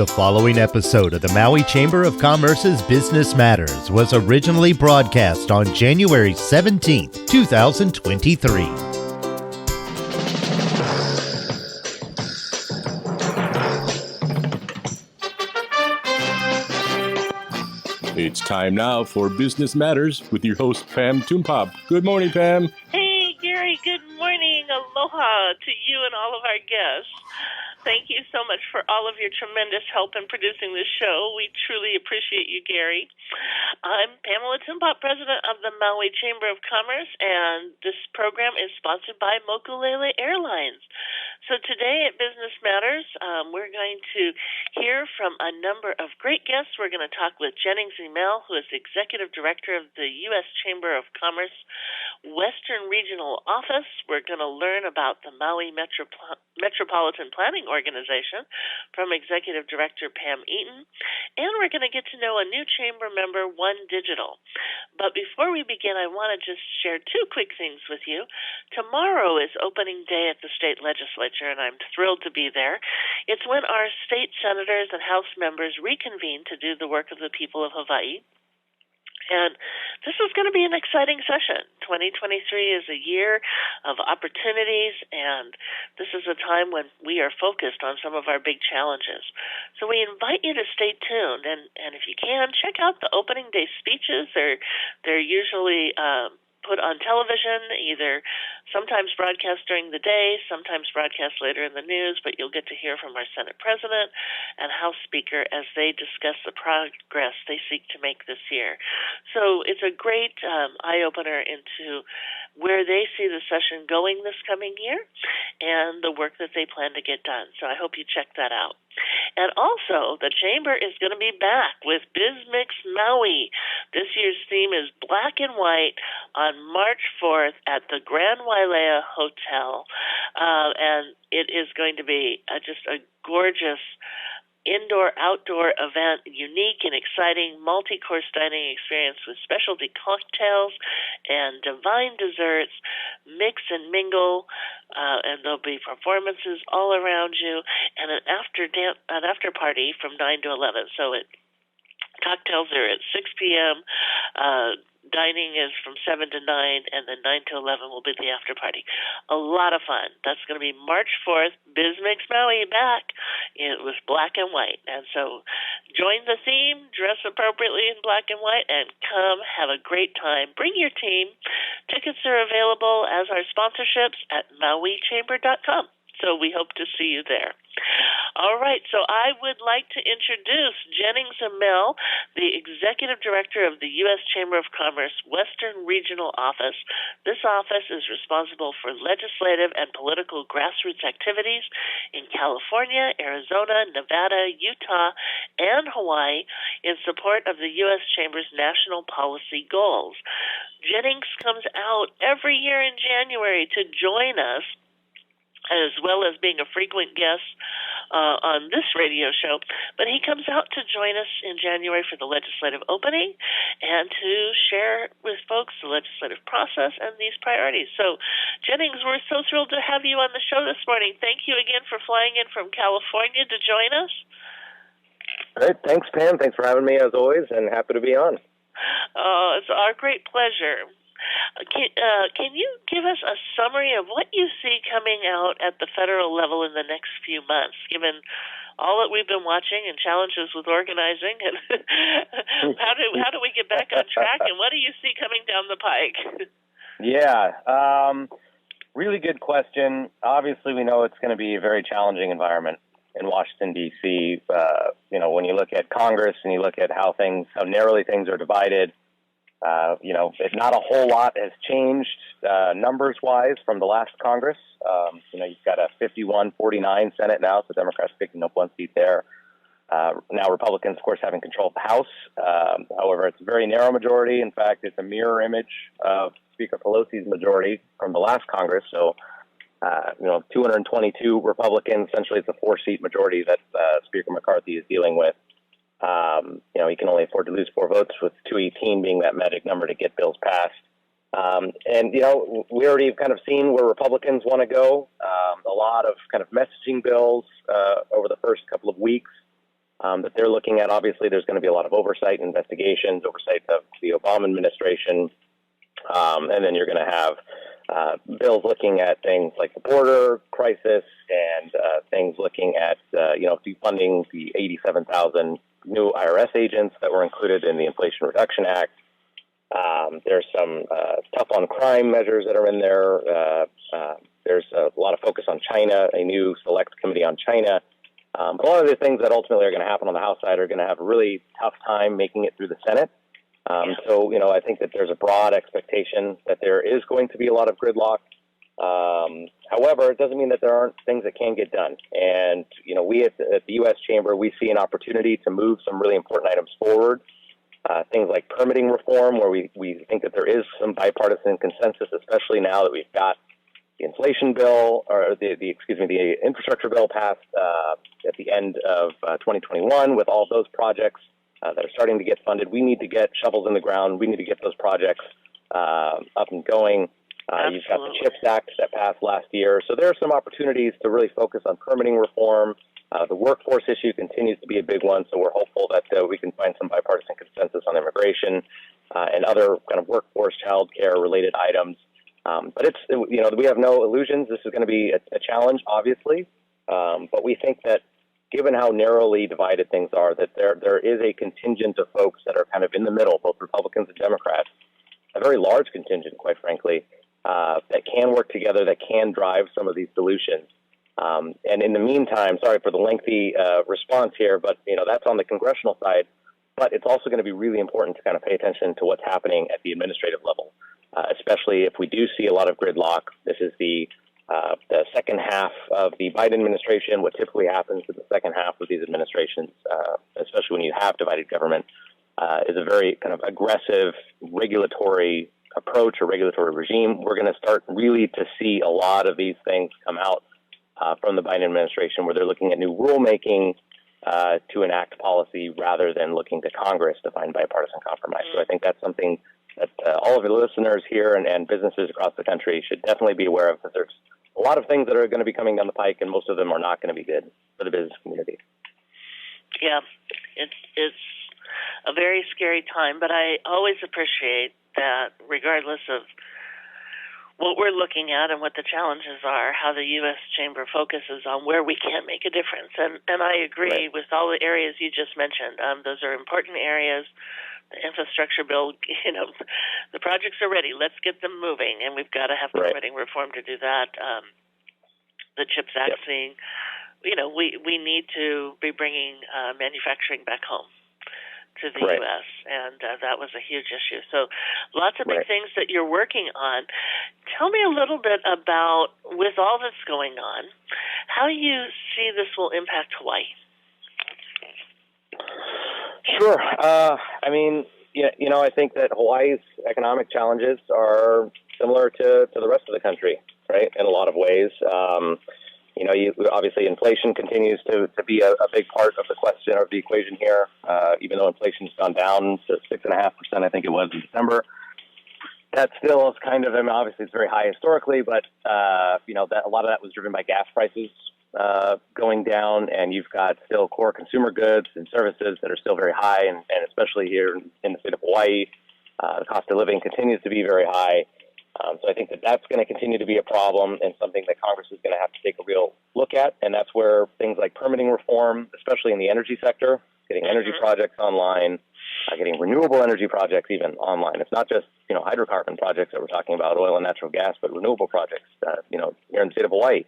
The following episode of the Maui Chamber of Commerce's Business Matters was originally broadcast on January 17th, 2023. It's time now for Business Matters with your host, Pam Toompop. Good morning, Pam. Hey, Gary. Good morning. Aloha to you and all of our guests. Thank you so much for all of your tremendous help in producing this show. We truly appreciate you, Gary. I'm Pamela Toompop, president of the Maui Chamber of Commerce, and this program is sponsored by Mokulele Airlines. So today at Business Matters, we're going to hear from a number of great guests. We're going to talk with Jennings Imel, who is Executive Director of the U.S. Chamber of Commerce Western Regional Office. We're going to learn about the Maui Metropolitan Planning Organization from Executive Director Pam Eaton. And we're going to get to know a new chamber member, One Digital. But before we begin, I want to just share two quick things with you. Tomorrow is opening day at the state legislature, and I'm thrilled to be there. It's when our state senators and House members reconvene to do the work of the people of Hawaii. And this is going to be an exciting session. 2023 is a year of opportunities, and this is a time when we are focused on some of our big challenges. So we invite you to stay tuned, and if you can, check out the opening day speeches. They're usually put on television, either sometimes broadcast during the day, sometimes broadcast later in the news, but you'll get to hear from our Senate President and House Speaker as they discuss the progress they seek to make this year. So it's a great eye-opener into where they see the session going this coming year and the work that they plan to get done. So I hope you check that out. And also, the Chamber is going to be back with BizMix Maui. This year's theme is Black and White on March 4th at the Grand Wailea Hotel. And it is going to be just a gorgeous indoor-outdoor event, unique and exciting multi-course dining experience with specialty cocktails and divine desserts, mix and mingle, and there'll be performances all around you, and an after party from 9 to 11. So cocktails are at 6 p.m., dining is from 7 to 9, and then 9 to 11 will be the after party. A lot of fun. That's going to be March 4th, BizMix Maui back. It was black and white. And so join the theme, dress appropriately in black and white, and come have a great time. Bring your team. Tickets are available as our sponsorships at mauichamber.com. So we hope to see you there. All right, so I would like to introduce Jennings Imel, the Executive Director of the U.S. Chamber of Commerce Western Regional Office. This office is responsible for legislative and political grassroots activities in California, Arizona, Nevada, Utah, and Hawaii in support of the U.S. Chamber's national policy goals. Jennings comes out every year in January to join us, as well as being a frequent guest on this radio show. But he comes out to join us in January for the legislative opening and to share with folks the legislative process and these priorities. So, Jennings, we're so thrilled to have you on the show this morning. Thank you again for flying in from California to join us. Great. Thanks, Pam. Thanks for having me, as always, and happy to be on. It's our great pleasure. Can you give us a summary of what you see coming out at the federal level in the next few months, given all that we've been watching and challenges with organizing? And how do we get back on track, and what do you see coming down the pike? Yeah, really good question. Obviously, we know it's going to be a very challenging environment in Washington, D.C. When you look at Congress and you look at how narrowly things are divided, if not a whole lot has changed numbers-wise from the last Congress. You've got a 51-49 Senate now, so Democrats picking up one seat there. Now Republicans, of course, having control of the House. However, it's a very narrow majority. In fact, it's a mirror image of Speaker Pelosi's majority from the last Congress. So, 222 Republicans, essentially it's a 4-seat majority that Speaker McCarthy is dealing with. He can only afford to lose 4 votes, with 218 being that magic number to get bills passed. We already have kind of seen where Republicans want to go. A lot of kind of messaging bills over the first couple of weeks. that they're looking at. Obviously, there's going to be a lot of oversight investigations, oversight of the Obama administration, and then you're going to have bills looking at things like the border crisis and things looking at, defunding the 87,000 new IRS agents that were included in the Inflation Reduction Act. There's some tough on crime measures that are in there. There's a lot of focus on China, a new select committee on China. But a lot of the things that ultimately are going to happen on the House side are going to have a really tough time making it through the Senate. So, I think that there's a broad expectation that there is going to be a lot of gridlock. However, it doesn't mean that there aren't things that can get done. And, we at the U.S. Chamber, we see an opportunity to move some really important items forward. Things like permitting reform, where we think that there is some bipartisan consensus, especially now that we've got the inflation bill, or the infrastructure bill passed at the end of 2021 with all of those projects that are starting to get funded. We need to get shovels in the ground. We need to get those projects up and going. You've got the CHIPS Act that passed last year. So there are some opportunities to really focus on permitting reform. The workforce issue continues to be a big one, so we're hopeful that we can find some bipartisan consensus on immigration and other kind of workforce, child care related items. But it's, we have no illusions. This is going to be a challenge, obviously. But we think that given how narrowly divided things are, that there is a contingent of folks that are kind of in the middle, both Republicans and Democrats, a very large contingent, quite frankly, that can work together, that can drive some of these solutions. And in the meantime, sorry for the lengthy response here, but that's on the congressional side. But it's also going to be really important to kind of pay attention to what's happening at the administrative level, especially if we do see a lot of gridlock. This is the second half of the Biden administration. What typically happens in the second half of these administrations, especially when you have divided government, is a very kind of aggressive regulatory approach or regulatory regime. We're going to start really to see a lot of these things come out from the Biden administration, where they're looking at new rulemaking to enact policy rather than looking to Congress to find bipartisan compromise. So I think that's something that all of the listeners here and businesses across the country should definitely be aware of, because there's a lot of things that are going to be coming down the pike, and most of them are not going to be good for the business community. Yeah, it's a very scary time, but I always appreciate that regardless of what we're looking at and what the challenges are, how the U.S. Chamber focuses on where we can make a difference. And I agree with all the areas you just mentioned. Those are important areas. The infrastructure bill, the projects are ready. Let's get them moving, and we've got to have permitting reform to do that. The CHIPS Act seeing, we need to be bringing manufacturing back home to the U.S., and that was a huge issue. So lots of big things that you're working on. Tell me a little bit about, with all that's going on, how you see this will impact Hawaii. Sure. I think that Hawaii's economic challenges are similar to the rest of the country, right, in a lot of ways. Obviously inflation continues to be a big part of the question or the equation here, even though inflation's gone down to 6.5%, I think it was in December. That still is kind of, obviously it's very high historically, but, that a lot of that was driven by gas prices going down, and you've got still core consumer goods and services that are still very high, and especially here in the state of Hawaii, the cost of living continues to be very high. So I think that that's going to continue to be a problem and something that Congress is going to have to take a real look at. And that's where things like permitting reform, especially in the energy sector, getting energy projects online, getting renewable energy projects even online. It's not just, hydrocarbon projects that we're talking about, oil and natural gas, but renewable projects, here in the state of Hawaii.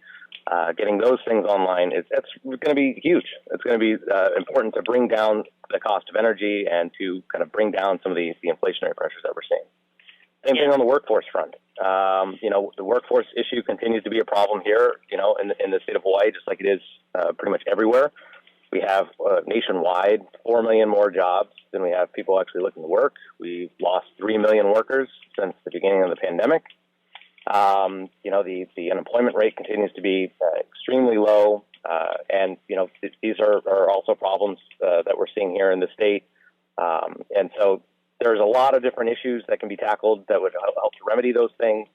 Getting those things online, that's going to be huge. It's going to be important to bring down the cost of energy and to kind of bring down some of the inflationary pressures that we're seeing. Same thing on the workforce front. The workforce issue continues to be a problem here, in the state of Hawaii, just like it is pretty much everywhere. We have nationwide 4 million more jobs than we have people actually looking to work. We've lost 3 million workers since the beginning of the pandemic. The unemployment rate continues to be extremely low. And these are also problems that we're seeing here in the state. And so there's a lot of different issues that can be tackled that would help to remedy those things.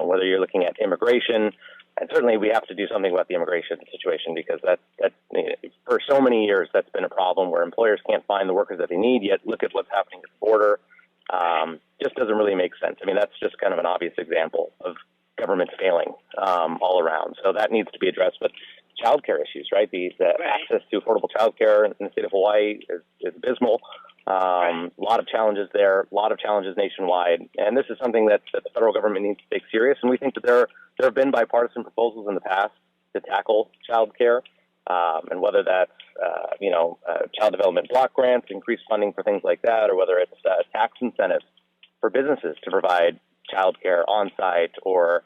Whether you're looking at immigration, And certainly we have to do something about the immigration situation, because that for so many years that's been a problem where employers can't find the workers that they need, yet look at what's happening at the border. Just doesn't really make sense. I mean, that's just kind of an obvious example of government failing all around. So that needs to be addressed. But childcare issues, right? The access to affordable childcare in the state of Hawaii is abysmal. A lot of challenges there, a lot of challenges nationwide. And this is something that the federal government needs to take serious. And we think that there have been bipartisan proposals in the past to tackle childcare, and whether that's, child development block grants, increased funding for things like that, or whether it's tax incentives for businesses to provide childcare on-site, or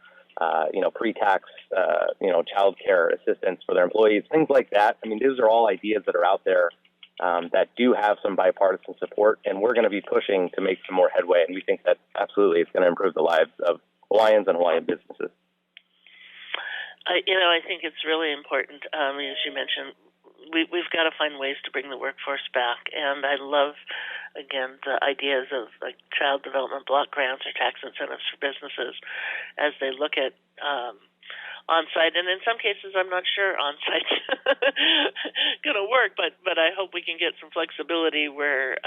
pre-tax, childcare assistance for their employees, things like that. I mean, these are all ideas that are out there that do have some bipartisan support, and we're going to be pushing to make some more headway. And we think that absolutely it's going to improve the lives of Hawaiians and Hawaiian businesses. I think it's really important. As you mentioned, we've got to find ways to bring the workforce back. And I love, again, the ideas of like child development block grants or tax incentives for businesses as they look at on-site. And in some cases, I'm not sure on-site's going to work, but I hope we can get some flexibility where,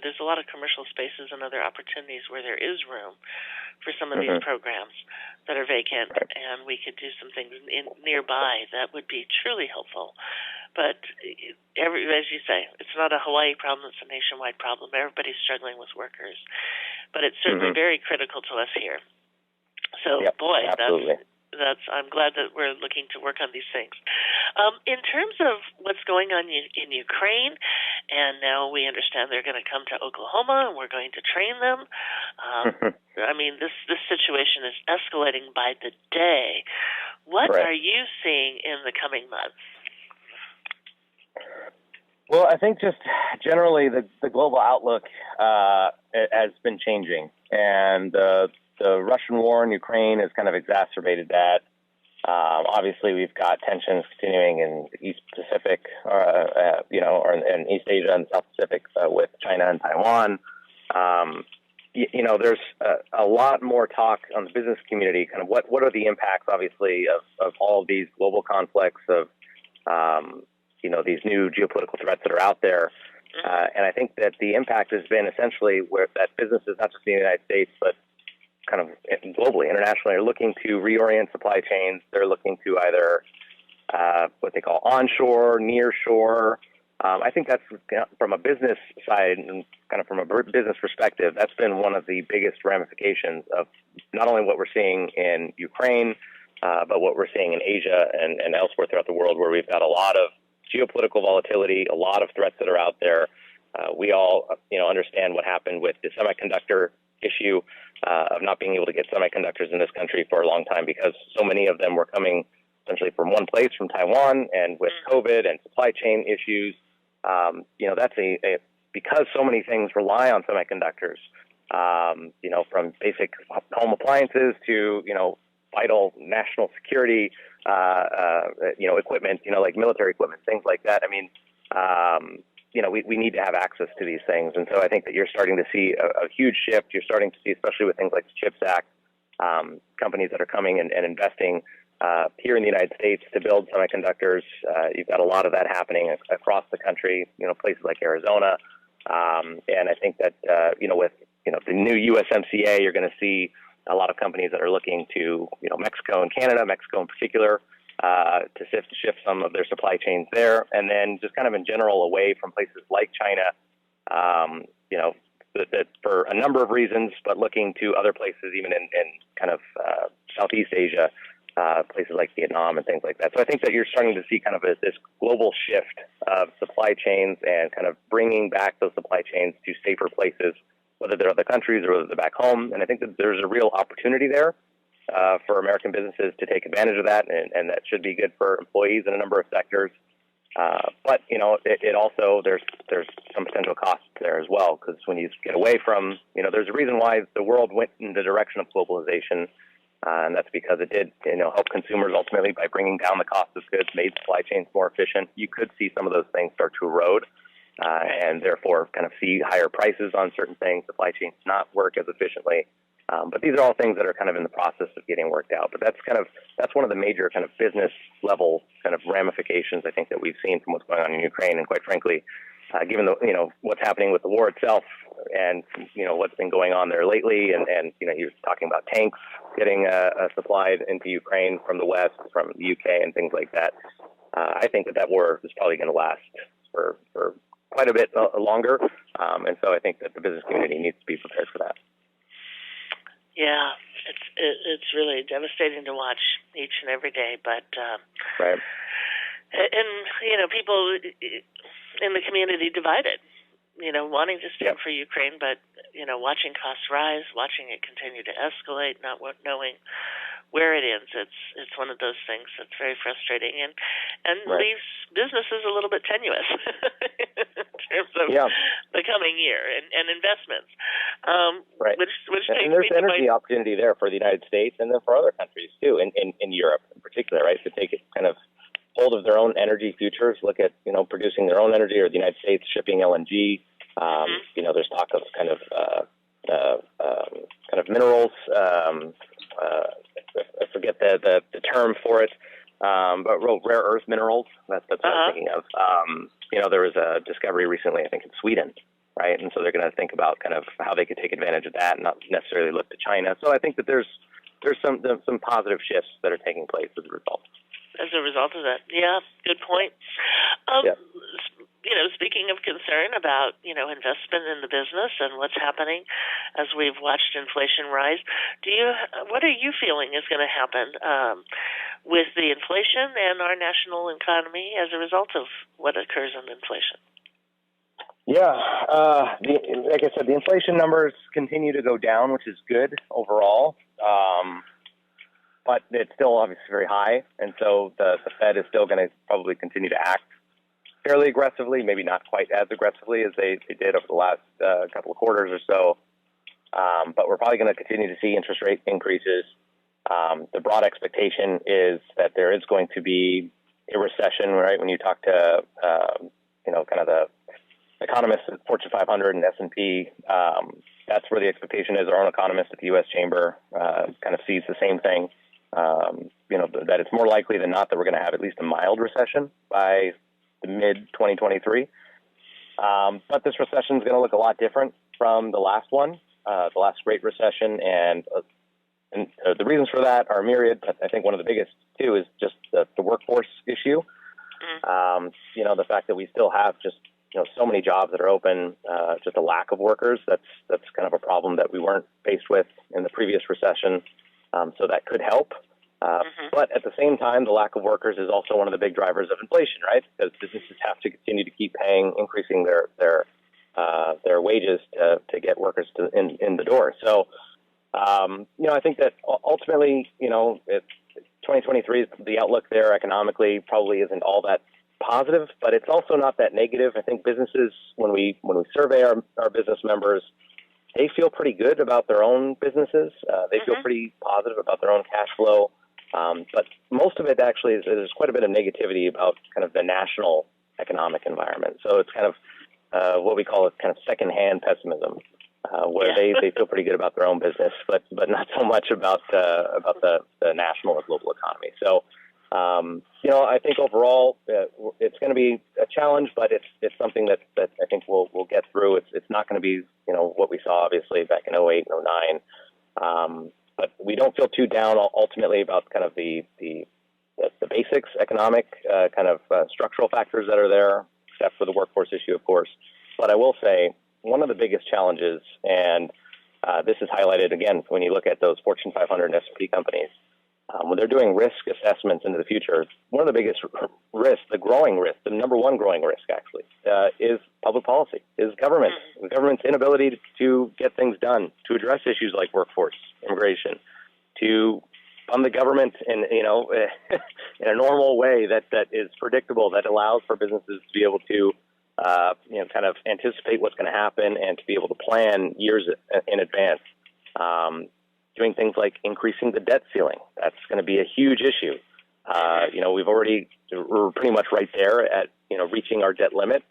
there's a lot of commercial spaces and other opportunities where there is room for some of these programs that are vacant, and we could do some things nearby that would be truly helpful. But as you say, it's not a Hawaii problem, it's a nationwide problem. Everybody's struggling with workers. But it's certainly very critical to us here. So, absolutely. I'm glad that we're looking to work on these things. In terms of what's going on in Ukraine, and now we understand they're going to come to Oklahoma and we're going to train them. This situation is escalating by the day. What are you seeing in the coming months? Well, I think just generally the global outlook has been changing, and the Russian war in Ukraine has kind of exacerbated that. Obviously, we've got tensions continuing in the East Pacific, or in East Asia and South Pacific with China and Taiwan. There's a lot more talk on the business community. Kind of what are the impacts, obviously, of all of these global conflicts, of these new geopolitical threats that are out there. And I think that the impact has been essentially where that businesses, not just in the United States, but kind of globally, internationally, are looking to reorient supply chains. They're looking to either what they call onshore, nearshore. I think that's from a business side and kind of from a business perspective, that's been one of the biggest ramifications of not only what we're seeing in Ukraine, but what we're seeing in Asia and elsewhere throughout the world, where we've got a lot of geopolitical volatility, a lot of threats that are out there. We all, understand what happened with the semiconductor issue of not being able to get semiconductors in this country for a long time because so many of them were coming essentially from one place, from Taiwan, and with COVID and supply chain issues, that's because so many things rely on semiconductors, from basic home appliances to, vital national security, equipment, like military equipment, things like that. We need to have access to these things. And so I think that you're starting to see a huge shift. You're starting to see, especially with things like the CHIPS Act, companies that are coming and investing here in the United States to build semiconductors. You've got a lot of that happening across the country, places like Arizona. And I think that, with, the new USMCA, you're going to see a lot of companies that are looking to, Mexico and Canada, Mexico in particular, to shift some of their supply chains there. And then just kind of in general away from places like China, that for a number of reasons, but looking to other places, even in kind of Southeast Asia, places like Vietnam and things like that. So I think that you're starting to see kind of this global shift of supply chains and kind of bringing back those supply chains to safer places, whether they're other countries or whether they're back home. And I think that there's a real opportunity there for American businesses to take advantage of that, and that should be good for employees in a number of sectors. But it also there's some potential costs there as well, because when you get away from there's a reason why the world went in the direction of globalization, and that's because it did help consumers ultimately by bringing down the cost of goods, made supply chains more efficient. You could see some of those things start to erode, and therefore kind of see higher prices on certain things, supply chains not work as efficiently. But these are all things that are kind of in the process of getting worked out. But that's one of the major kind of business level kind of ramifications I think that we've seen from what's going on in Ukraine. And quite frankly, given what's happening with the war itself, and what's been going on there lately, and you're talking about tanks getting supplied into Ukraine from the West, from the UK, and things like that. I think that war is probably going to last for quite a bit longer, and so I think that the business community needs to be prepared for that. Yeah, it's really devastating to watch each and every day, but right. And people in the community divided, wanting to stand for Ukraine, but watching costs rise, watching it continue to escalate, not knowing where it ends. It's one of those things that's very frustrating and leaves businesses a little bit tenuous in terms of the coming year and investments. Which takes and there's me energy opportunity there for the United States and then for other countries too, in Europe in particular, right? To take it kind of hold of their own energy futures, look at producing their own energy, or the United States shipping LNG. There's talk of kind of minerals. I forget the term for it, but rare earth minerals. That's what I'm thinking of. There was a discovery recently, I think, in Sweden, right? And so they're going to think about kind of how they could take advantage of that, and not necessarily look to China. So I think that there's some positive shifts that are taking place as a result. As a result of that, good point. Speaking of concern about investment in the business and what's happening as we've watched inflation rise, what are you feeling is going to happen with the inflation and our national economy as a result of what occurs in inflation? Yeah, like I said, the inflation numbers continue to go down, which is good overall. But it's still obviously very high, and so the Fed is still going to probably continue to act fairly aggressively, maybe not quite as aggressively as they did over the last couple of quarters or so. But we're probably going to continue to see interest rate increases. The broad expectation is that there is going to be a recession, right? When you talk to, kind of the economists at Fortune 500 and S&P, that's where the expectation is. Our own economist at the U.S. Chamber kind of sees the same thing. That it's more likely than not that we're going to have at least a mild recession by the mid-2023. But this recession is going to look a lot different from the last one, the last Great Recession. And the reasons for that are myriad. But I think one of the biggest, too, is just the workforce issue. The fact that we still have just so many jobs that are open, just a lack of workers. That's kind of a problem that we weren't faced with in the previous recession. So that could help. But at the same time, the lack of workers is also one of the big drivers of inflation, right? Because businesses have to continue to keep increasing their wages to get workers in the door. So, I think that ultimately, 2023, the outlook there economically probably isn't all that positive, but it's also not that negative. I think businesses, when we survey our business members, they feel pretty good about their own businesses. They feel pretty positive about their own cash flow. But most of it actually there's quite a bit of negativity about kind of the national economic environment. So it's kind of what we call kind of secondhand pessimism, where they feel pretty good about their own business, but not so much about the national or global economy. So, I think overall it's going to be a challenge, but it's something that I think we'll get through. It's not going to be what we saw obviously back in 2008 and 2009. But we don't feel too down ultimately about kind of the basics, economic kind of structural factors that are there, except for the workforce issue, of course. But I will say one of the biggest challenges, and this is highlighted again when you look at those Fortune 500 and S&P companies, when they're doing risk assessments into the future, one of the biggest risks, the number one growing risk actually, is public policy, is government. The government's inability to get things done, to address issues like workforce, immigration, to fund the government in in a normal way that is predictable, that allows for businesses to be able to kind of anticipate what's going to happen and to be able to plan years in advance. Doing things like increasing the debt ceiling. That's going to be a huge issue. We're pretty much right there at, reaching our debt limit.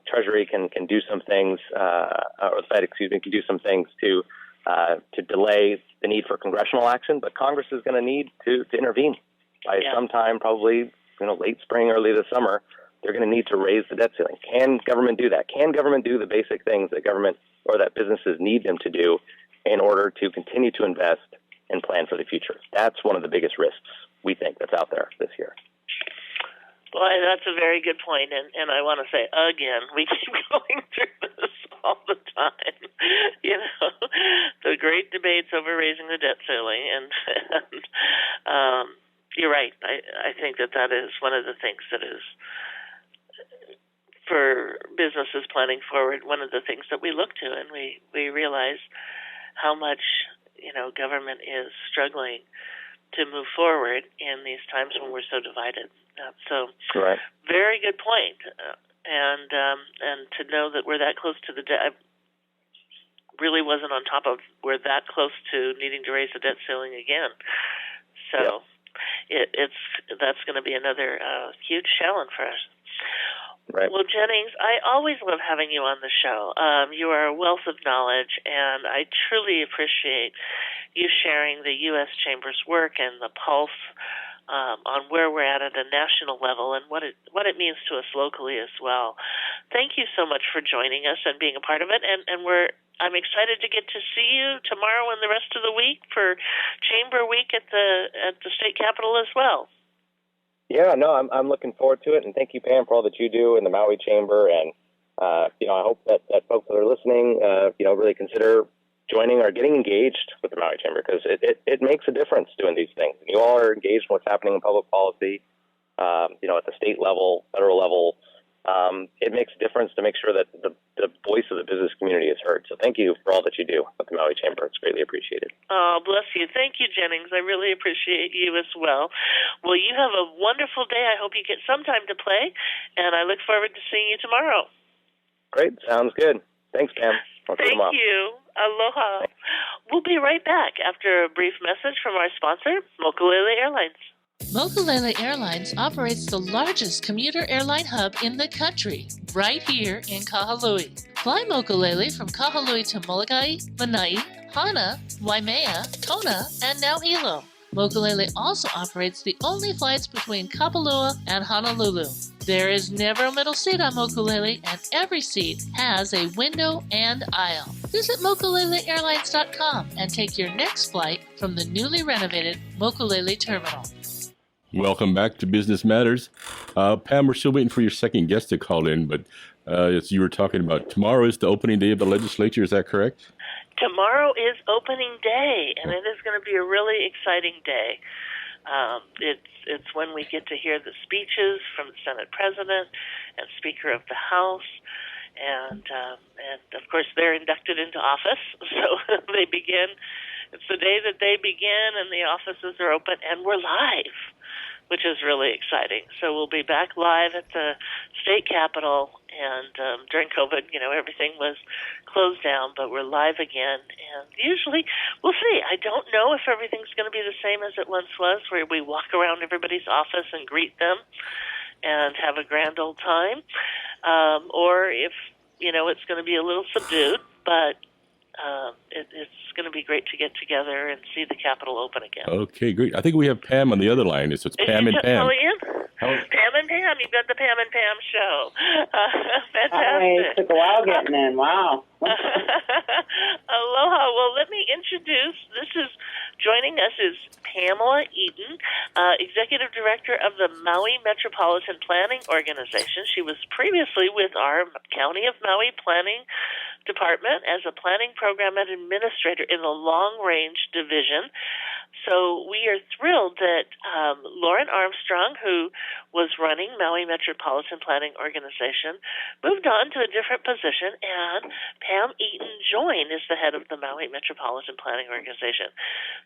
Treasury can do some things, or the Fed, can do some things to to delay the need for congressional action, but Congress is going to need to intervene by sometime, probably late spring, early this summer. They're going to need to raise the debt ceiling. Can government do that? Can government do the basic things that government or that businesses need them to do in order to continue to invest and plan for the future? That's one of the biggest risks we think that's out there this year. Well, that's a very good point, and I want to say again, we keep going through this all the time. The great debates over raising the debt ceiling, and you're right. I think that is one of the things that is, for businesses planning forward, one of the things that we look to, and we realize how much government is struggling to move forward in these times when we're so divided. Right. Very good point. And to know that we're that close to the debt, I really wasn't on top of we're that close to needing to raise the debt ceiling again. So that's going to be another huge challenge for us. Right. Well, Jennings, I always love having you on the show. You are a wealth of knowledge, and I truly appreciate you sharing the U.S. Chamber's work and the pulse on where we're at a national level and what it means to us locally as well. Thank you so much for joining us and being a part of it. And I'm excited to get to see you tomorrow and the rest of the week for Chamber Week at the state capitol as well. Yeah, no, I'm looking forward to it, and thank you, Pam, for all that you do in the Maui Chamber. And I hope that folks that are listening, really consider joining or getting engaged with the Maui Chamber, because it makes a difference doing these things. You all are engaged in what's happening in public policy, at the state level, federal level. It makes a difference to make sure that the voice of the business community is heard. So thank you for all that you do with the Maui Chamber. It's greatly appreciated. Oh, bless you. Thank you, Jennings. I really appreciate you as well. Well, you have a wonderful day. I hope you get some time to play, and I look forward to seeing you tomorrow. Great. Sounds good. Thanks, Pam. Thank you. Aloha. We'll be right back after a brief message from our sponsor, Mokulele Airlines. Mokulele Airlines operates the largest commuter airline hub in the country, right here in Kahului. Fly Mokulele from Kahului to Molokai, Lanai, Hana, Waimea, Kona, and now Hilo. Mokulele also operates the only flights between Kapalua and Honolulu. There is never a middle seat on Mokulele, and every seat has a window and aisle. Visit mokuleleairlines.com and take your next flight from the newly renovated Mokulele Terminal. Welcome back to Business Matters. Pam, we're still waiting for your second guest to call in, but as you were talking about, tomorrow is the opening day of the legislature. Is that correct? Tomorrow is opening day, and it is going to be a really exciting day. It's when we get to hear the speeches from the Senate President and Speaker of the House, and of course they're inducted into office. So they begin. It's the day that they begin, and the offices are open, and we're live, which is really exciting. So we'll be back live at the state capitol, and during COVID, everything was closed down, but we're live again. And usually, we'll see. I don't know if everything's going to be the same as it once was, where we walk around everybody's office and greet them and have a grand old time, or if, it's going to be a little subdued, but it's going to be great to get together and see the Capitol open again. Okay, great. I think we have Pam on the other line. So it's Pam and Pam. Pam and Pam. You've got the Pam and Pam show. Fantastic. Hi, it took a while getting in. Wow. Aloha. Well, let me introduce. Joining us is Pamela Eaton, Executive Director of the Maui Metropolitan Planning Organization. She was previously with our County of Maui Planning Department as a planning program administrator in the Long Range Division. So we are thrilled that Lauren Armstrong, who was running Maui Metropolitan Planning Organization, moved on to a different position, and Pam Eaton joined as the head of the Maui Metropolitan Planning Organization.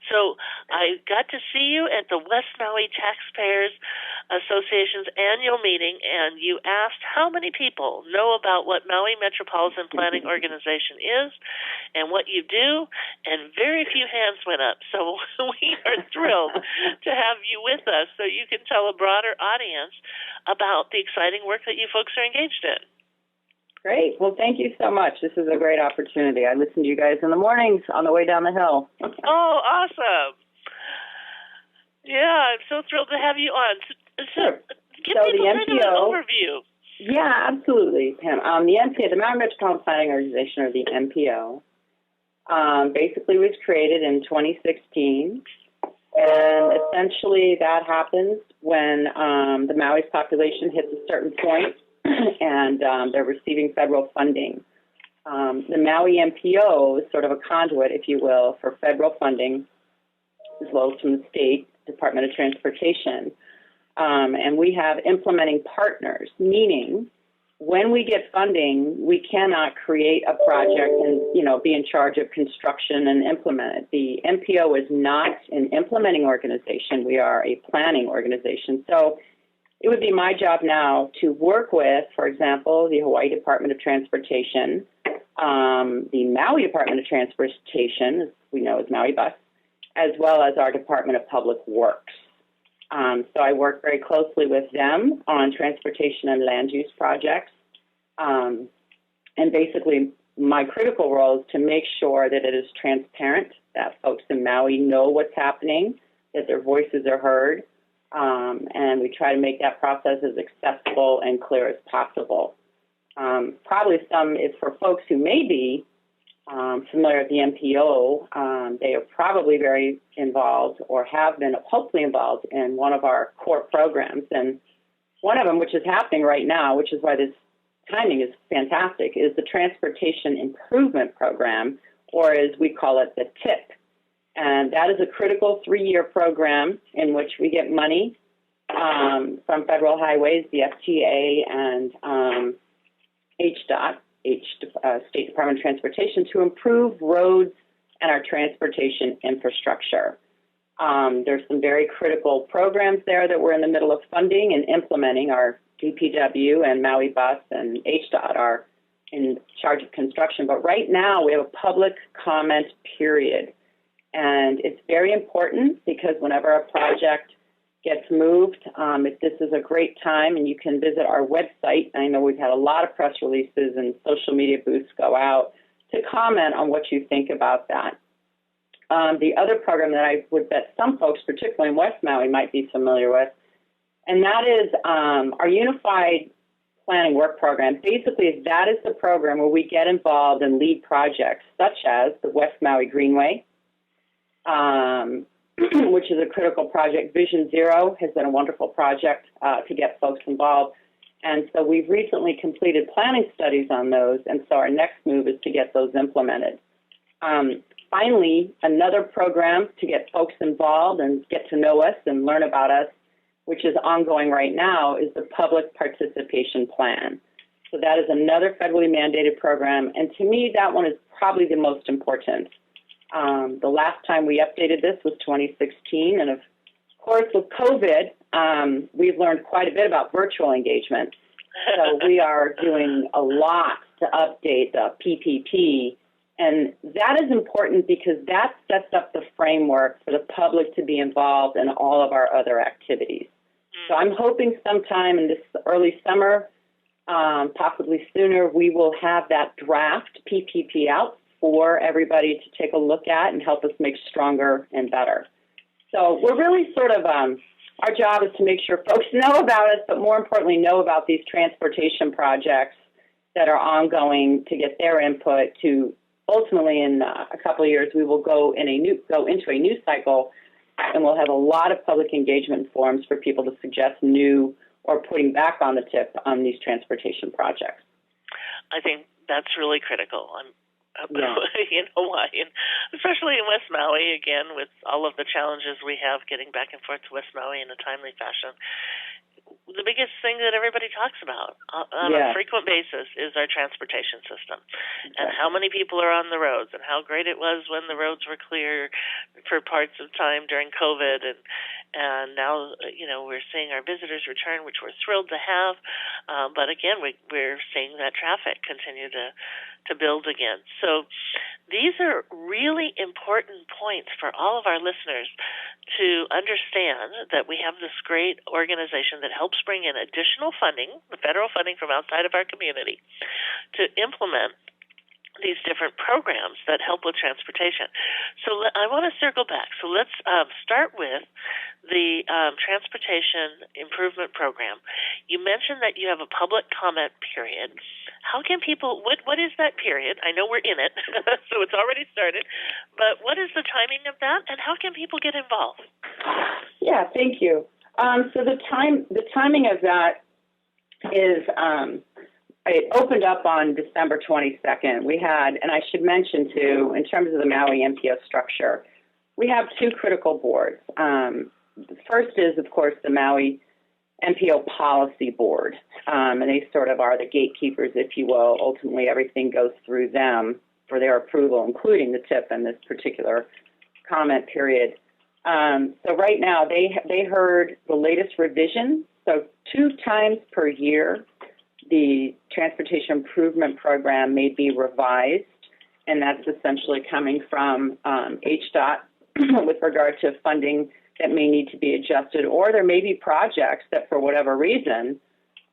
So I got to see you at the West Maui Taxpayers Association's annual meeting, and you asked how many people know about what Maui Metropolitan Planning Organization is and what you do, and very few hands went up. So we are thrilled to have you with us so you can tell a broader audience about the exciting work that you folks are engaged in. Great. Well, thank you so much. This is a great opportunity. I listen to you guys in the mornings on the way down the hill. Oh, awesome. Yeah, I'm so thrilled to have you on. Sure. Give So people the kind of an overview. Yeah, absolutely, Pam. The MPO, the Maui Metropolitan Planning Organization, or the MPO, basically was created in 2016. And essentially that happens when the Maui's population hits a certain point and they're receiving federal funding. The Maui MPO is sort of a conduit, if you will, for federal funding, as well as from the state Department of Transportation. And we have implementing partners, meaning when we get funding, we cannot create a project and, be in charge of construction and implement it. The MPO is not an implementing organization. We are a planning organization. So it would be my job now to work with, for example, the Hawaii Department of Transportation, the Maui Department of Transportation, as we know as Maui Bus, as well as our Department of Public Works. So I work very closely with them on transportation and land use projects. And basically, my critical role is to make sure that it is transparent, that folks in Maui know what's happening, that their voices are heard, and we try to make that process as accessible and clear as possible. Probably some is for folks who may be familiar with the MPO. They are probably very involved or have been hopefully involved in one of our core programs. And one of them, which is happening right now, which is why this timing is fantastic, is the Transportation Improvement Program, or as we call it, the TIP. And that is a critical 3-year program in which we get money from federal highways, the FTA, and HDOT, State Department of Transportation, to improve roads and our transportation infrastructure. There's some very critical programs there that we're in the middle of funding and implementing. Our DPW and Maui Bus and HDOT are in charge of construction. But right now we have a public comment period. And it's very important because whenever a project gets moved, this is a great time, and you can visit our website. I know we've had a lot of press releases and social media booths go out to comment on what you think about that. The other program that I would bet some folks, particularly in West Maui, might be familiar with, and that is our Unified Planning Work Program. Basically, that is the program where we get involved and lead projects such as the West Maui Greenway, which is a critical project. Vision Zero has been a wonderful project to get folks involved. And so we've recently completed planning studies on those, and so our next move is to get those implemented. Finally, another program to get folks involved and get to know us and learn about us, which is ongoing right now, is the Public Participation Plan. So that is another federally mandated program, and to me, that one is probably the most important. The last time we updated this was 2016, and of course, with COVID, we've learned quite a bit about virtual engagement. So we are doing a lot to update the PPP, and that is important because that sets up the framework for the public to be involved in all of our other activities. So I'm hoping sometime in this early summer, possibly sooner, we will have that draft PPP out for everybody to take a look at and help us make stronger and better. So we're really sort of, our job is to make sure folks know about us, but more importantly, know about these transportation projects that are ongoing to get their input to ultimately in a couple of years, we will go into a new cycle, and we'll have a lot of public engagement forums for people to suggest new or putting back on the tip on these transportation projects. I think that's really critical. Yeah. In Hawaii, and especially in West Maui, again, with all of the challenges we have getting back and forth to West Maui in a timely fashion. The biggest thing that everybody talks about on a frequent basis is our transportation system, and how many people are on the roads, and how great it was when the roads were clear for parts of time during COVID, And now, we're seeing our visitors return, which we're thrilled to have. But again, we're seeing that traffic continue to build again. So these are really important points for all of our listeners to understand that we have this great organization that helps bring in additional funding, the federal funding from outside of our community, to implement these different programs that help with transportation. So I want to circle back. So let's start with the Transportation Improvement Program. You mentioned that you have a public comment period. How can people, what is that period? I know we're in it, so it's already started, but what is the timing of that, and how can people get involved? Yeah, thank you. So the timing of that is it opened up on December 22nd. We had, and I should mention too, in terms of the Maui MPO structure, we have two critical boards. The first is, of course, the Maui MPO Policy Board, and they sort of are the gatekeepers, if you will. Ultimately, everything goes through them for their approval, including the TIP and this particular comment period. So right now, they heard the latest revision. So 2 times per year, the Transportation Improvement Program may be revised, and that's essentially coming from HDOT with regard to funding that may need to be adjusted, or there may be projects that, for whatever reason,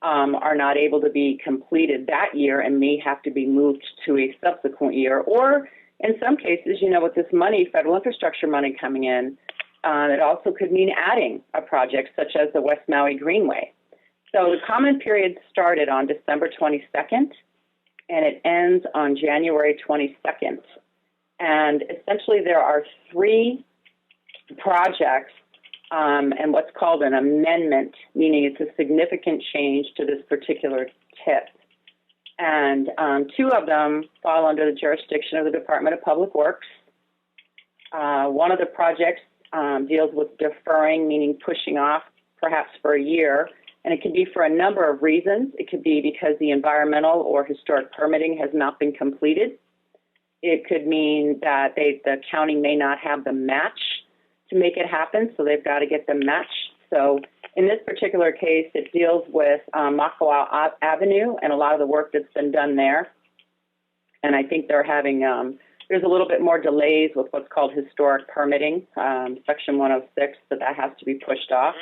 are not able to be completed that year and may have to be moved to a subsequent year. Or in some cases, with this money, federal infrastructure money coming in, it also could mean adding a project such as the West Maui Greenway. So the comment period started on December 22nd, and it ends on January 22nd. And essentially there are 3 projects and what's called an amendment, meaning it's a significant change to this particular TIP. And 2 of them fall under the jurisdiction of the Department of Public Works. One of the projects deals with deferring, meaning pushing off perhaps for a year. And it can be for a number of reasons. It could be because the environmental or historic permitting has not been completed. It could mean that the county may not have the match to make it happen, so they've got to get the match. So in this particular case, it deals with Makawao Avenue and a lot of the work that's been done there. And I think they're having, there's a little bit more delays with what's called historic permitting, Section 106, so that has to be pushed off.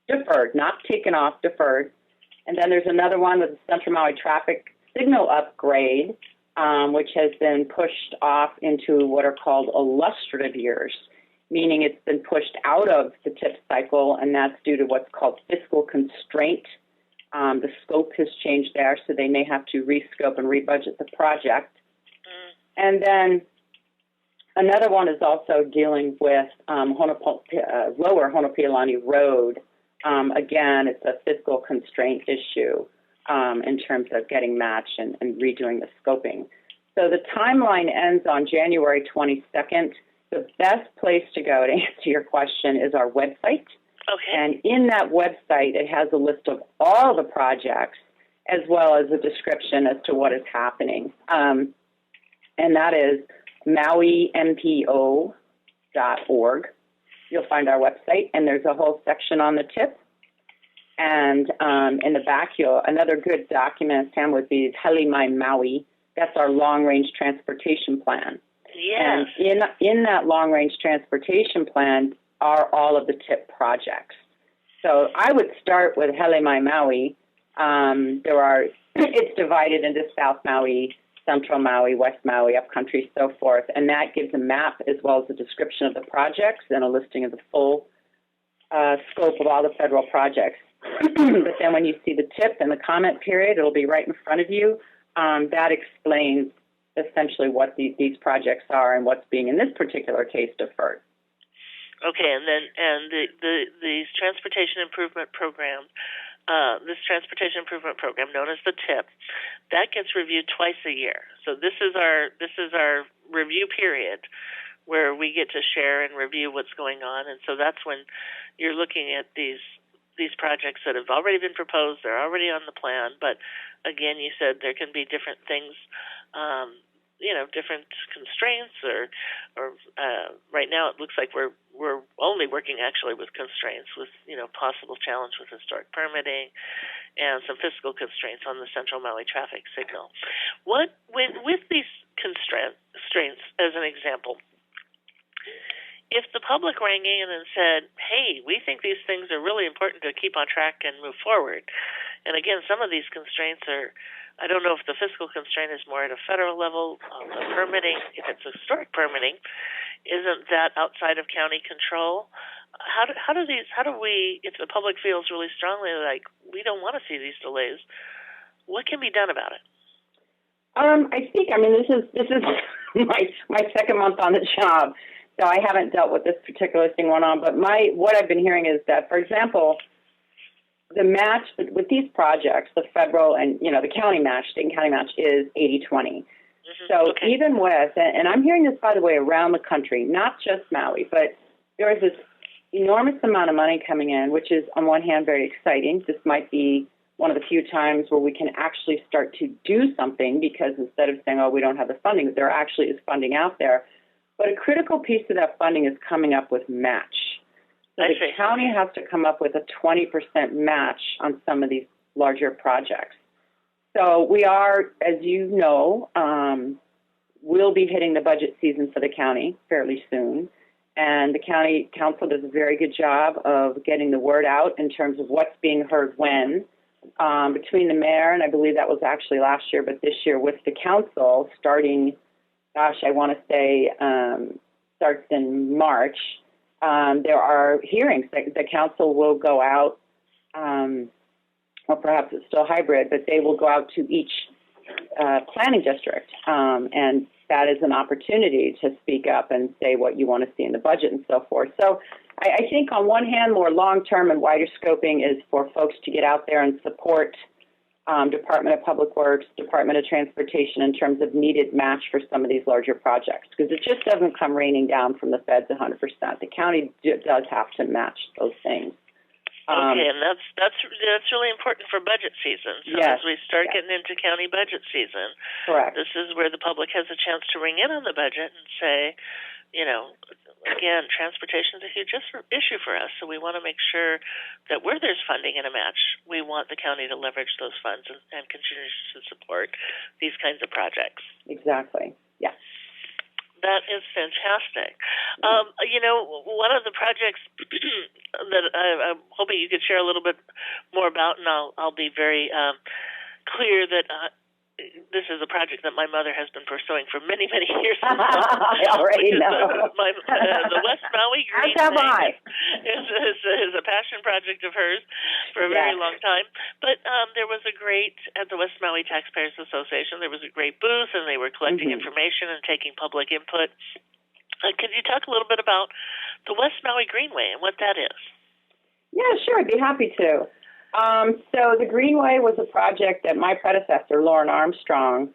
Deferred, not taken off, deferred. And then there's another one with the Central Maui traffic signal upgrade, which has been pushed off into what are called illustrative years, meaning it's been pushed out of the TIP cycle, and that's due to what's called fiscal constraint. The scope has changed there, so they may have to rescope and rebudget the project. And then another one is also dealing with lower Honopialani Road. Again, it's a fiscal constraint issue in terms of getting matched and redoing the scoping. So the timeline ends on January 22nd. The best place to go to answer your question is our website. Okay. And in that website, it has a list of all the projects as well as a description as to what is happening. And that is mauimpo.org. You'll find our website, and there's a whole section on the TIP. And in the back, another good document, Sam, would be Heli Mai Maui. That's our long-range transportation plan. Yes. And in that long-range transportation plan are all of the TIP projects. So I would start with Heli Mai Maui. It's divided into South Maui, Central Maui, West Maui, Upcountry, so forth, and that gives a map as well as a description of the projects and a listing of the full scope of all the federal projects. But then when you see the TIP and the comment period, it'll be right in front of you. That explains essentially what these projects are and what's being, in this particular case, deferred. Okay, and these transportation improvement programs, this transportation improvement program known as the TIP, that gets reviewed twice a year. So this is our review period where we get to share and review what's going on, and so that's when you're looking at these projects that have already been proposed, they're already on the plan, but again, you said there can be different things different constraints, or right now it looks like we're only working actually with constraints, with possible challenge with historic permitting and some fiscal constraints on the Central Maui traffic signal. With these constraints, as an example, if the public rang in and said, hey, we think these things are really important to keep on track and move forward, and again, some of these constraints are, I don't know if the fiscal constraint is more at a federal level, the permitting, if it's historic permitting, isn't that outside of county control? How do we, if the public feels really strongly like we don't want to see these delays, what can be done about it? I think, this is my second month on the job, so I haven't dealt with this particular thing going on, but what I've been hearing is that, for example, the match with these projects, the federal and, the county match, state and county match, is 80-20. Mm-hmm. So okay. Even with, and I'm hearing this, by the way, around the country, not just Maui, but there is this enormous amount of money coming in, which is, on one hand, very exciting. This might be one of the few times where we can actually start to do something, because instead of saying, oh, we don't have the funding, there actually is funding out there. But a critical piece of that funding is coming up with match. So the county has to come up with a 20% match on some of these larger projects. So we are, as you know, we'll be hitting the budget season for the county fairly soon. And the county council does a very good job of getting the word out in terms of what's being heard when. Between the mayor, and I believe that was actually last year, but this year with the council starting, I want to say starts in March. There are hearings that the council will go out, or perhaps it's still hybrid, but they will go out to each planning district, and that is an opportunity to speak up and say what you want to see in the budget and so forth. So I think on one hand, more long-term and wider scoping is for folks to get out there and support Department of Public Works, Department of Transportation in terms of needed match for some of these larger projects, because it just doesn't come raining down from the feds 100%. The county does have to match those things. Okay, and that's really important for budget season. So yes, as we start getting into county budget season, correct. This is where the public has a chance to ring in on the budget and say, again, transportation is a huge issue for us, so we want to make sure that where there's funding and a match, we want the county to leverage those funds and continue to support these kinds of projects. Exactly, yes. That is fantastic. One of the projects that I'm hoping you could share a little bit more about, and I'll be very clear that this is a project that my mother has been pursuing for many, many years. I already know. The West Maui Greenway is a passion project of hers for a very long time. But there was at the West Maui Taxpayers Association, there was a great booth, and they were collecting information and taking public input. Could you talk a little bit about the West Maui Greenway and what that is? Yeah, sure. I'd be happy to. So the Greenway was a project that my predecessor, Lauren Armstrong,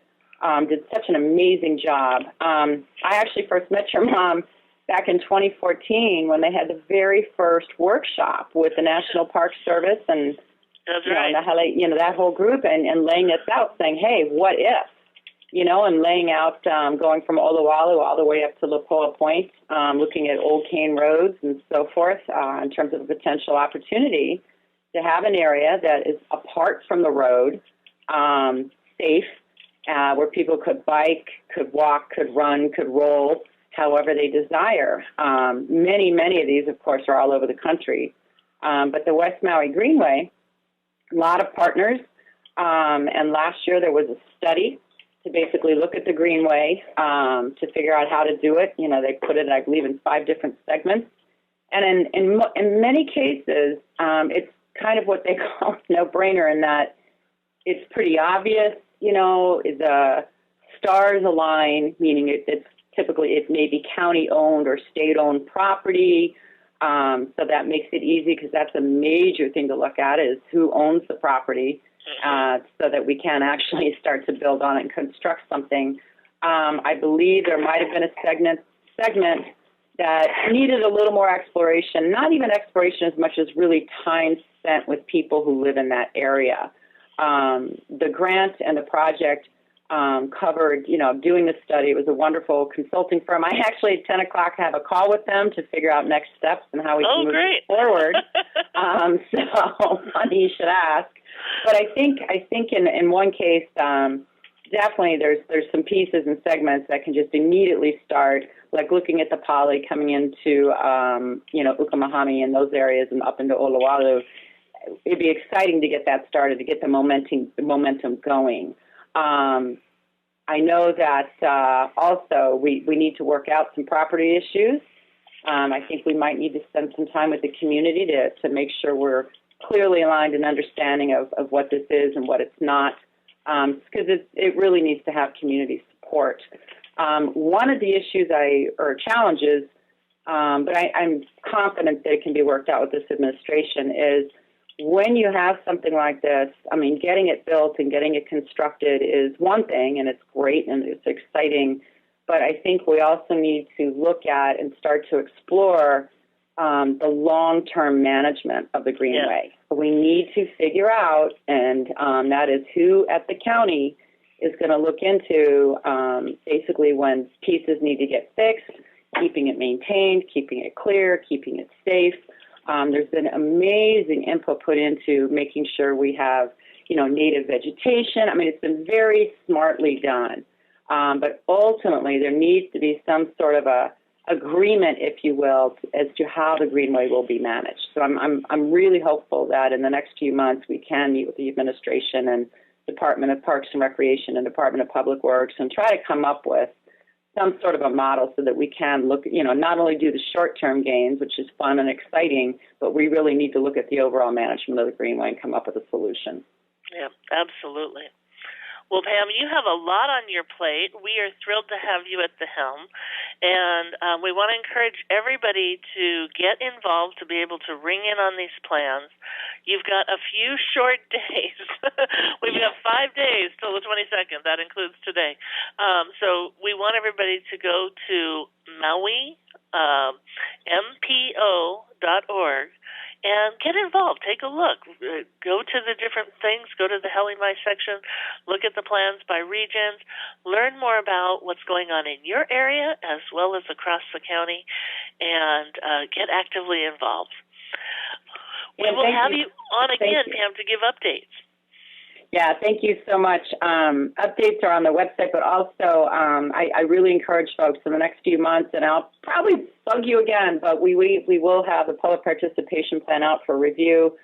did such an amazing job. I actually first met your mom back in 2014 when they had the very first workshop with the National Park Service and that whole group and laying this out, saying, hey, what if? And laying out, going from Olowalu all the way up to Lapoa Point, looking at Old Cane roads and so forth in terms of a potential opportunity to have an area that is apart from the road, safe, where people could bike, could walk, could run, could roll, however they desire. Many of these, of course, are all over the country. But the West Maui Greenway, a lot of partners, and last year there was a study to basically look at the Greenway to figure out how to do it. They put it, I believe, in 5 different segments. And in many cases, it's kind of what they call no-brainer in that it's pretty obvious, the stars align, meaning it's typically it may be county-owned or state-owned property, so that makes it easy because that's a major thing to look at is who owns the property so that we can actually start to build on it and construct something. I believe there might have been a segment that needed a little more exploration, not even exploration as much as really time spent with people who live in that area. The grant and the project covered, doing the study. It was a wonderful consulting firm. I actually at 10 o'clock have a call with them to figure out next steps and how we can move great. forward. So funny you should ask. But I think in one case, definitely there's some pieces and segments that can just immediately start, like looking at the poly coming into, Ukamahami and those areas and up into Oluwalu. It'd be exciting to get that started, to get the momentum going. I know that also we need to work out some property issues. I think we might need to spend some time with the community to make sure we're clearly aligned in understanding of what this is and what it's not, because it really needs to have community support. One of the issues or challenges, but I'm confident that it can be worked out with this administration, is when you have something like this, getting it built and getting it constructed is one thing, and it's great and it's exciting. But I think we also need to look at and start to explore the long-term management of the Greenway. Yeah. We need to figure out, and that is who at the county is going to look into basically when pieces need to get fixed, keeping it maintained, keeping it clear, keeping it safe. There's been amazing input put into making sure we have, native vegetation. It's been very smartly done. But ultimately, there needs to be some sort of a agreement, if you will, as to how the Greenway will be managed. So I'm really hopeful that in the next few months we can meet with the administration and Department of Parks and Recreation and Department of Public Works and try to come up with some sort of a model so that we can look, not only do the short-term gains, which is fun and exciting, but we really need to look at the overall management of the Greenway and come up with a solution. Yeah, absolutely. Well, Pam, you have a lot on your plate. We are thrilled to have you at the helm, and we want to encourage everybody to get involved to be able to ring in on these plans. You've got a few short days. We've got 5 days till the 22nd. That includes today. So we want everybody to go to Maui, mpo.org, and get involved. Take a look. Go to the different things. Go to the Helimai section. Look at the plans by regions. Learn more about what's going on in your area as well as across the county, and get actively involved. We will have you on again, Pam, to give updates. Yeah, thank you so much. Updates are on the website, but also I really encourage folks in the next few months, and I'll probably bug you again, but we will have the public participation plan out for review.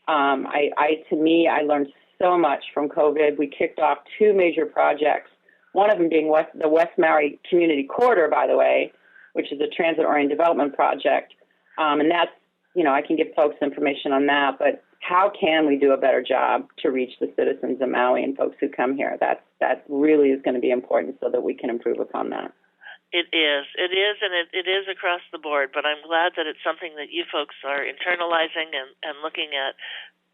To me, I learned so much from COVID. We kicked off 2 major projects, one of them being the West Maui Community Corridor, by the way, which is a transit-oriented development project. And that's, I can give folks information on that, but how can we do a better job to reach the citizens of Maui and folks who come here? That really is going to be important so that we can improve upon that. It is, and it is across the board, but I'm glad that it's something that you folks are internalizing and looking at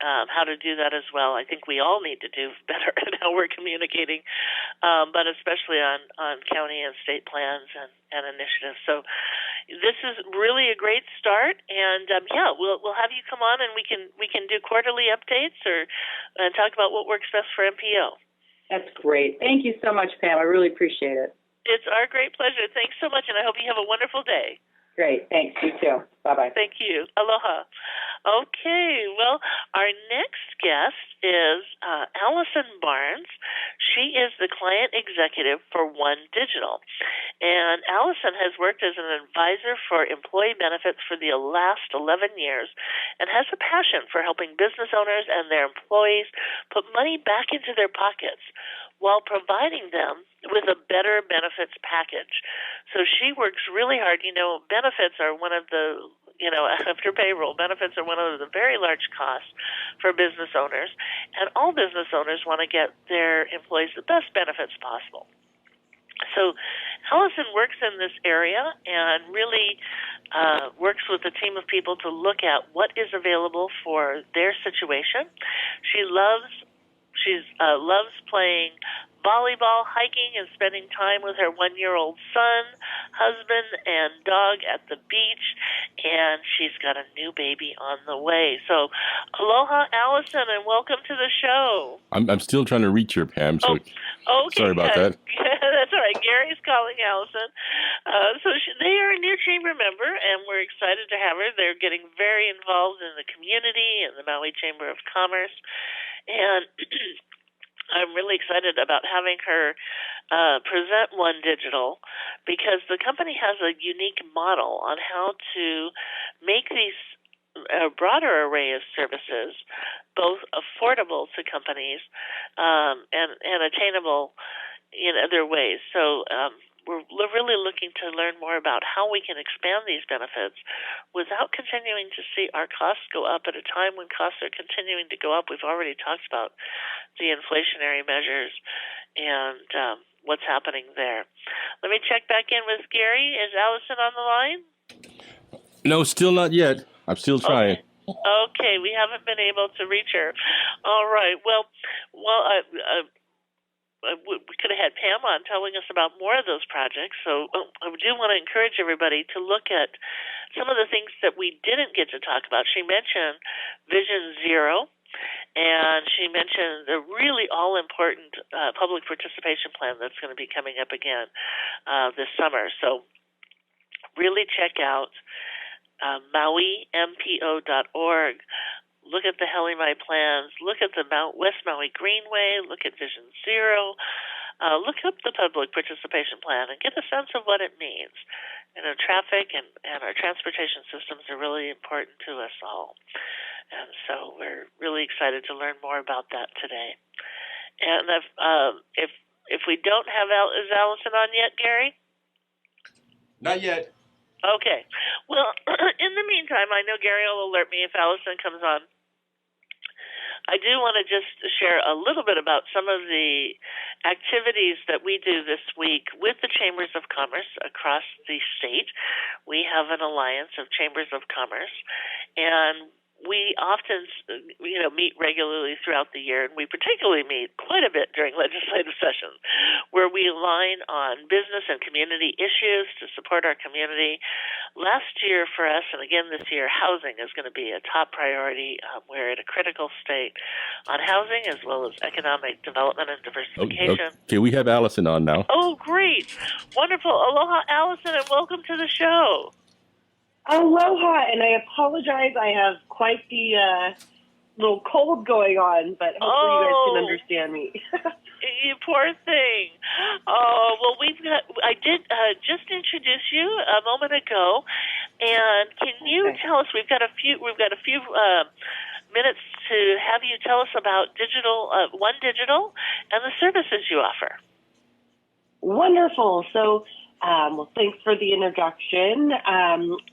how to do that as well. I think we all need to do better at how we're communicating, but especially on county and state plans and initiatives. So this is really a great start, and we'll have you come on and we can do quarterly updates and talk about what works best for MPO. That's great. Thank you so much, Pam. I really appreciate it. It's our great pleasure. Thanks so much, and I hope you have a wonderful day. Great. Thanks. You too. Bye-bye. Thank you. Aloha. Okay. Well, our next guest is Allison Barnes. She is the client executive for One Digital. And Allison has worked as an advisor for employee benefits for the last 11 years and has a passion for helping business owners and their employees put money back into their pockets while providing them with a better benefits package. So she works really hard. Benefits are one of the, after payroll, benefits are one of the very large costs for business owners. And all business owners want to get their employees the best benefits possible. So Allison works in this area and really works with a team of people to look at what is available for their situation. She loves playing volleyball, hiking, and spending time with her 1-year-old son, husband, and dog at the beach. And she's got a new baby on the way. So, aloha, Allison, and welcome to the show. I'm still trying to reach her, Pam. So okay. sorry about that. That's all right. Gary's calling Allison. They are a new chamber member, and we're excited to have her. They're getting very involved in the community and the Maui Chamber of Commerce. And I'm really excited about having her present One Digital, because the company has a unique model on how to make these a broader array of services both affordable to companies and attainable in other ways. So we're really looking to learn more about how we can expand these benefits without continuing to see our costs go up at a time when costs are continuing to go up. We've already talked about the inflationary measures and what's happening there. Let me check back in with Gary. Is Allison on the line? No, still not yet. I'm still trying. Okay, we haven't been able to reach her. All right. Well, we could have had Pam on telling us about more of those projects. So I do want to encourage everybody to look at some of the things that we didn't get to talk about. She mentioned Vision Zero, and she mentioned the really all-important public participation plan that's going to be coming up again this summer. So really check out MauiMPO.org. Look at the Heli Mai plans. Look at the West Maui Greenway. Look at Vision Zero. Look up the public participation plan and get a sense of what it means. You know, traffic and our transportation systems are really important to us all. And so we're really excited to learn more about that today. And if we don't have is Allison on yet, Gary? Not yet. Okay. Well, in the meantime, I know Gary will alert me if Allison comes on. I do want to just share a little bit about some of the activities that we do this week with the Chambers of Commerce across the state. We have an alliance of Chambers of Commerce, and we often, meet regularly throughout the year, and we particularly meet quite a bit during legislative sessions, where we align on business and community issues to support our community. Last year for us, and again this year, housing is going to be a top priority. We're at a critical state on housing as well as economic development and diversification. Okay, we have Allison on now. Oh, great. Wonderful. Aloha, Allison, and welcome to the show. Aloha, and I apologize. I have quite the little cold going on, but hopefully you guys can understand me. You poor thing. Oh, well, I did just introduce you a moment ago, and can you tell us? We've got a few minutes to have you tell us about One Digital and the services you offer. Wonderful. So. Well, thanks for the introduction.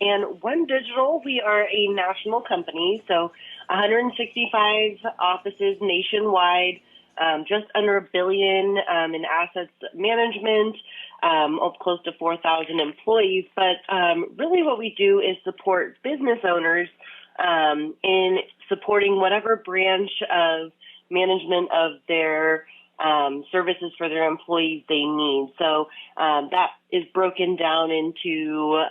And One Digital, we are a national company, so 165 offices nationwide, just under $1 billion in assets management, close to 4,000 employees. But really what we do is support business owners in supporting whatever branch of management of their services for their employees they need. So that is broken down into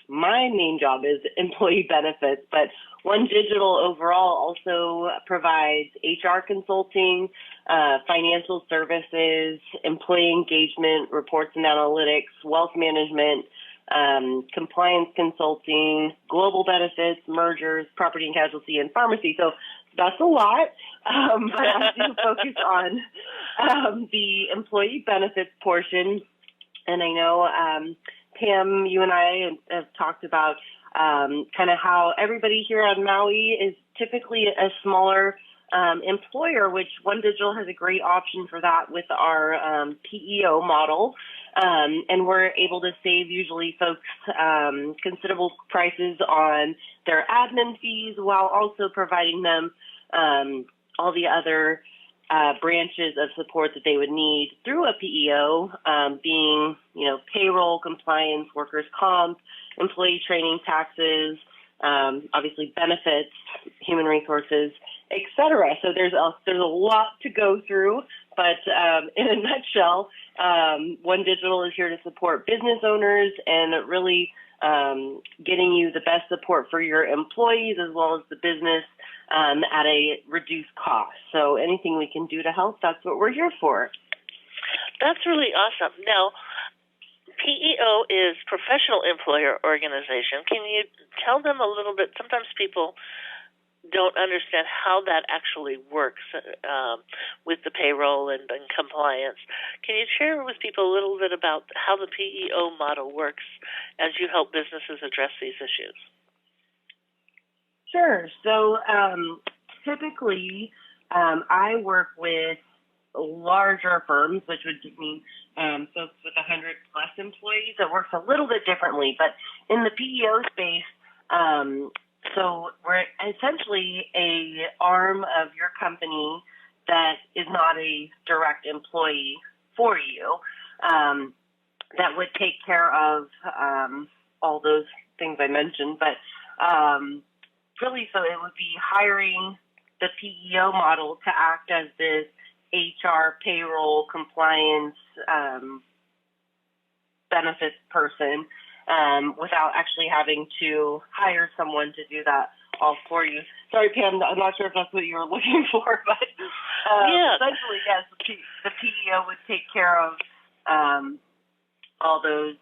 my main job is employee benefits, but One Digital overall also provides HR consulting, financial services, employee engagement, reports and analytics, wealth management, compliance consulting, global benefits, mergers, property and casualty, and pharmacy. So that's a lot, but I do focus on the employee benefits portion. And I know, Pam, you and I have talked about kind of how everybody here on Maui is typically a smaller employer, which One Digital has a great option for that with our PEO model. And we're able to save usually folks considerable prices on their admin fees while also providing them all the other branches of support that they would need through a PEO, being, payroll, compliance, workers' comp, employee training, taxes, obviously benefits, human resources, et cetera. So there's a lot to go through But in a nutshell, One Digital is here to support business owners and really getting you the best support for your employees as well as the business at a reduced cost. So anything we can do to help, that's what we're here for. That's really awesome. Now, PEO is Professional Employer Organization. Can you tell them a little bit? Sometimes people don't understand how that actually works with the payroll and compliance. Can you share with people a little bit about how the PEO model works as you help businesses address these issues? Sure. So typically I work with larger firms, which would mean folks with 100 plus employees. It works a little bit differently, but in the PEO space, so we're essentially a arm of your company that is not a direct employee for you, that would take care of all those things I mentioned. But really, so it would be hiring the PEO model to act as this HR, payroll, compliance, benefits person, without actually having to hire someone to do that all for you. Sorry, Pam, I'm not sure if that's what you were looking for, but essentially, yes, the PEO would take care of all those,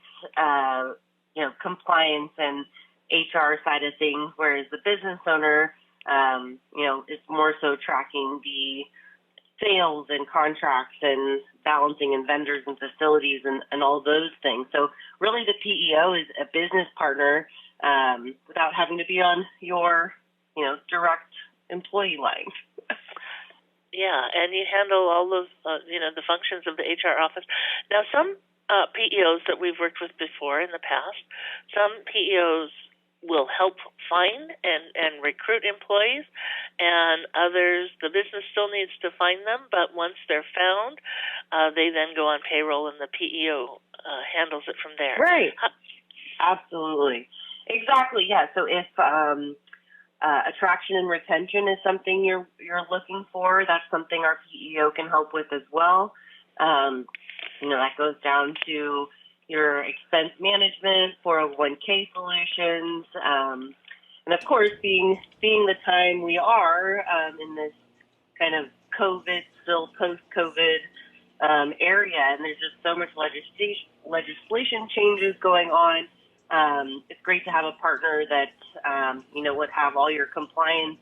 compliance and HR side of things, whereas the business owner, is more so tracking the sales and contracts and balancing and vendors and facilities and all those things. So really the PEO is a business partner without having to be on your, direct employee line. Yeah, and you handle all those, the functions of the HR office. Now, some PEOs that we've worked with before in the past, some PEOs will help find and recruit employees, and others, the business still needs to find them, but once they're found, they then go on payroll, and the PEO handles it from there. Right. Absolutely. Exactly, yeah. So if attraction and retention is something you're looking for, that's something our PEO can help with as well. That goes down to your expense management, 401k solutions, and of course, being the time we are in this kind of COVID, still post-COVID area, and there's just so much legislation changes going on. It's great to have a partner that would have all your compliance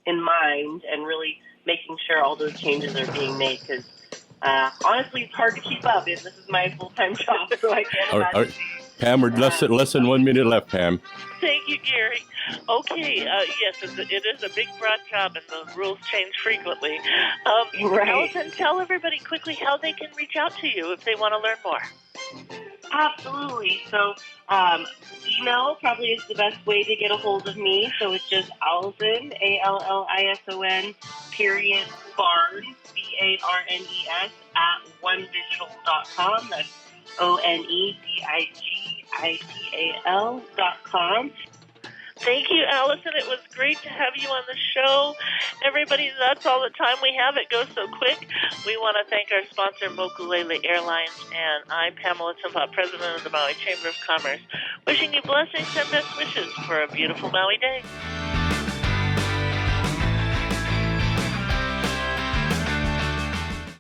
in mind and really making sure all those changes are being made, because honestly, it's hard to keep up. This is my full-time job, so I can't imagine. Pam, we're less than 1 minute left, Pam. Thank you, Gary. Okay, yes, it is a big, broad job, and the rules change frequently. Right. Allison, tell everybody quickly how they can reach out to you if they want to learn more. Absolutely. So email probably is the best way to get a hold of me. So it's just Allison, Allison, _Barnes, BARNES, @onedigital.com. That's ONEDIGITAL.com. Thank you, Allison. It was great to have you on the show. Everybody, that's all the time we have. It goes so quick. We want to thank our sponsor, Mokulele Airlines, and I'm Pamela Timpa, President of the Maui Chamber of Commerce, wishing you blessings and best wishes for a beautiful Maui day.